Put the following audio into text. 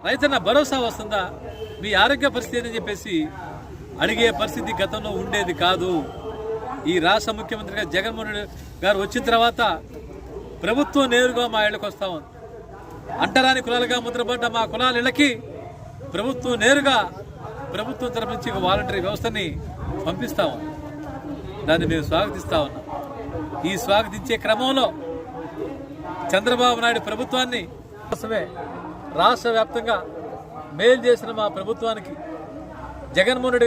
రైతన్న భరోసా వస్తుందా, మీ ఆరోగ్య పరిస్థితి అని చెప్పేసి అడిగే పరిస్థితి గతంలో ఉండేది కాదు. ఈ రాష్ట్ర ముఖ్యమంత్రిగా జగన్మోహన్ రెడ్డి గారు వచ్చిన తర్వాత ప్రభుత్వం నేరుగా మా ఇళ్లకు వస్తా ఉంది. అంటరాని కులాలుగా ముద్రపడ్డ మా కులాల ఇళ్లకి ప్రభుత్వం నేరుగా ప్రభుత్వం తరఫు నుంచి వాలంటరీ వ్యవస్థని పంపిస్తాము. దాన్ని మేము స్వాగతిస్తా ఉన్నాం. ఈ స్వాగతించే క్రమంలో చంద్రబాబు నాయుడు ప్రభుత్వాన్ని కోసమే రాష్ట్ర వ్యాప్తంగా మేలు చేసిన మా ప్రభుత్వానికి జగన్మోహన్ రెడ్డి